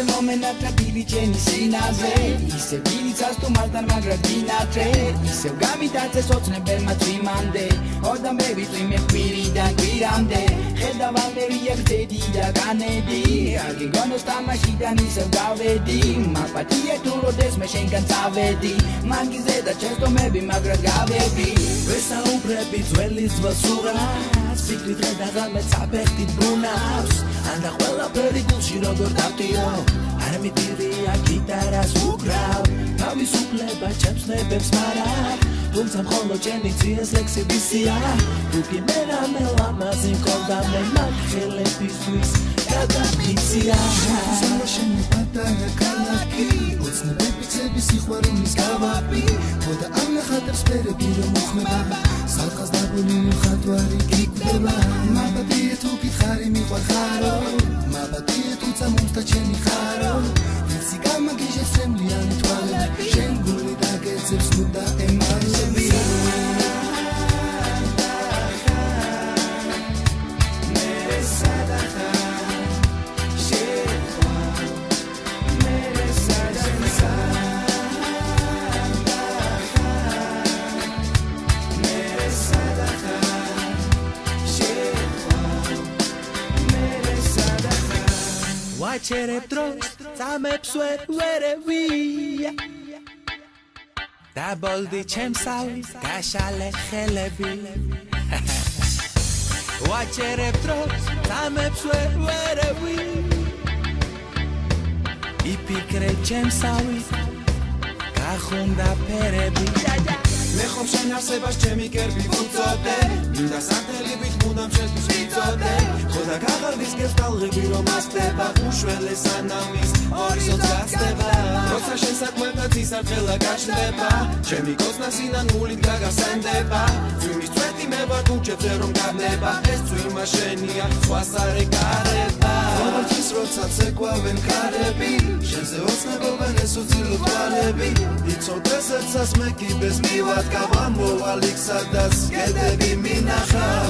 ისე მომენატრა დილი ჩემი სინაზე ისე დილიცას თუ მასთან მაგრა დინატრე ისევ გამიტაცე სოცნებელმა წვიმამდე ოდამბები წვიმე კვირიდან კვირამდე ხედავალერია გზედი და განედი არ გიგონოს თამაშიდან ისევ გავედი მაპატია თუ როდეს მე შენგან წავედი მაგიზე და ჩესტომები მაგრა გავედი ვესაუბრები ძველი ზვასურას ფიქრი დღე და ღამე საფეხით ბრუნავს ანდა ყველაფერი გულში როგორ დავტიო არ მიდირია გიტარას უკრავ თავისუფლება ჩემს ნებებს მარად თუმცა მხოლოდ ჩემი ძიეს ლექსებისია თუ კი მე რამე ლამაზი მქონდა მე მაგ ხელებისთვის გადაფიცია სამაშენი პატარა ქალაქი ოცნებები წების სიყვარულის გავაპი ხოდა არ ნახატებს ფერები რომ მოხმება სალხას დაბოლი მხატვარი გიკვდება მაბადია თუ გითხარი მიყვარხარო მაბადია თუ წამოს და ჩემი ხარო ვინცი გამაგიჟებს შემლიანი თვალები შენ გული დაგეცებს ნუ და ემარები ვაჩერებ დროს წამებს ვერევია დაბოლდი ჩემსავი გაშალე ხელები ვაჩერებ დროს წამებს ვერევია იფიქრე ჩემსავი გახუნდა ფერები მე ხომ შენ არსებას ჩემი კერპი ვუწოდე მინდა სანთელივით მუდამ შენთვის ვიწოდე ხოდა გაღარდის გებს ტალღები რომ ასდება უშველე სანამის ჰორიზონტს გასდება როცა შენ საქმეთა ცისარტყელა გაჩნდება ჩემი კოცნა სინანულით გაგასენდება წვიმის წვეთი მე ვარ გუჩებზე რომ გავნება ეს წვიმა შენია სხვას არ ეკარება ყოველთვის როცა ცეკვავენ ქარები შენზე ოცნებობენ ეს უცილო თვალები იცოდეს ერთსაც მე კიბეს მივადგავ ამ მოვალ იქ სადაც კედები მინახავ